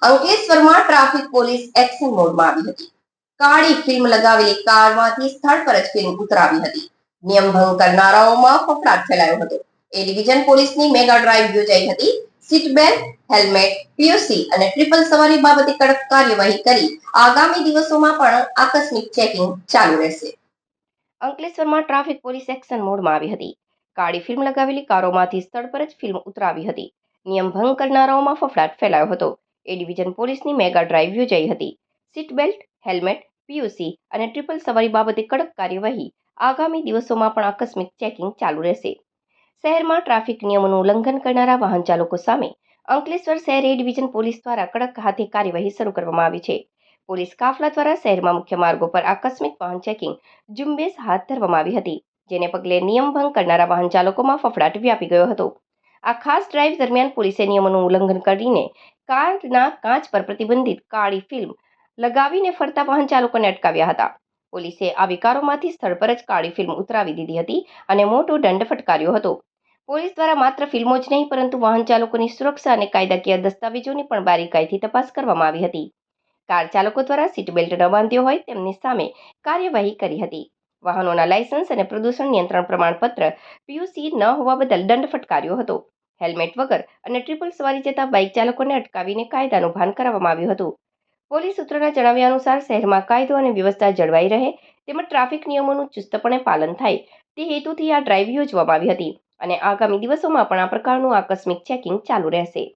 અંકલેશ્વરમાં traffic police action મોડમાં આવી હતી. કાળી ફિલ્મ લગાવેલી કારમાંથી સ્થળ પર જ ફિલ્મ ઉતરાવી હતી. નિયમ ભંગ કરનારાઓમાં ફફડાટ ફેલાયો હતો. એ ડિવિઝન પોલીસની મેગા ડ્રાઈવ યોજાઈ હતી. સીટ બેલ્ટ, હેલ્મેટ, પીયુસી અને ટ્રિપલ સવારી બાબતે કડક કાર્યવાહી કરી આગામી દિવસોમાં પણ આકસ્મિક ચેકિંગ ચાલુ રહેશે. અંકલેશ્વરમાં ટ્રાફિક પોલીસ એક્શન મોડમાં આવી હતી. કાળી ફિલ્મ લગાવેલી કારોમાંથી સ્થળ પર જ ફિલ્મ ઉતરાવી હતી. નિયમ ભંગ કરનારાઓમાં ફફડાટ ફેલાયો હતો. એ ડિવિઝન પોલીસની મેગા ડ્રાઈવ યોજાઈ હતી. સીટ બેલ્ટ, હેલ્મેટ, પીયુસી અને ટ્રિપલ સવારી બાબતે કડક કાર્યવાહી આગામી દિવસોમાં પણ આકસ્મિક ચેકિંગ ચાલુ રહેશે. શહેરમાં ટ્રાફિક નિયમોનું ઉલ્લંઘન કરનારા વાહન ચાલકો સામે અંકલેશ્વર શહેર એ ડિવિઝન પોલીસ દ્વારા કડક હાથે કાર્યવાહી શરૂ કરવામાં આવી છે. પોલીસ કાફલા દ્વારા શહેરમાં મુખ્ય માર્ગો પર આકસ્મિક વાહન ચેકિંગ ઝુંબેશ હાથ ધરવામાં આવી હતી, જેને પગલે નિયમ ભંગ કરનારા વાહન ચાલકોમાં ફફડાટ વ્યાપી ગયો હતો. આ ખાસ ડ્રાઈવ દરમિયાન પોલીસે નિયમોનું ઉલ્લંઘન કરીને કારના કાચ પર પ્રતિબંધિત કાળી ફિલ્મ લગાવીને ફરતા વાહન ચાલકોને અટકાવ્યા હતા. પોલીસે આવી કારોમાંથી સ્થળ પર જ કાળી ફિલ્મ ઉતરાવી દીધી હતી અને મોટો દંડ ફટકાર્યો હતો. પોલીસ દ્વારા માત્ર ફિલ્મો જ નહીં પરંતુ વાહન ચાલકોની સુરક્ષા અને કાયદાકીય દસ્તાવેજોની પણ બારીકાઈથી તપાસ કરવામાં આવી હતી. કાર ચાલકો દ્વારા સીટ બેલ્ટ ન બાંધ્યો હોય તેમની સામે કાર્યવાહી કરી હતી. વાહનોના લાયસન્સ અને પ્રદૂષણ નિયંત્રણ પ્રમાણપત્ર પીયુસી ન હોવા બદલ દંડ ફટકાર્યો હતો. હેલ્મેટ વગર અને ટ્રિપલ સવારી જતા બાઇક ચાલકોને અટકાવીને કાયદાનું ભાન કરાવવામાં આવ્યું હતું. પોલીસ સૂત્રોના જણાવ્યા અનુસાર શહેરમાં કાયદો અને વ્યવસ્થા જળવાઈ રહે તેમજ ટ્રાફિક નિયમોનું ચુસ્તપણે પાલન થાય તે હેતુથી આ ડ્રાઈવ યોજવામાં આવી હતી અને આગામી દિવસોમાં પણ આ પ્રકારનું આકસ્મિક ચેકિંગ ચાલુ રહેશે.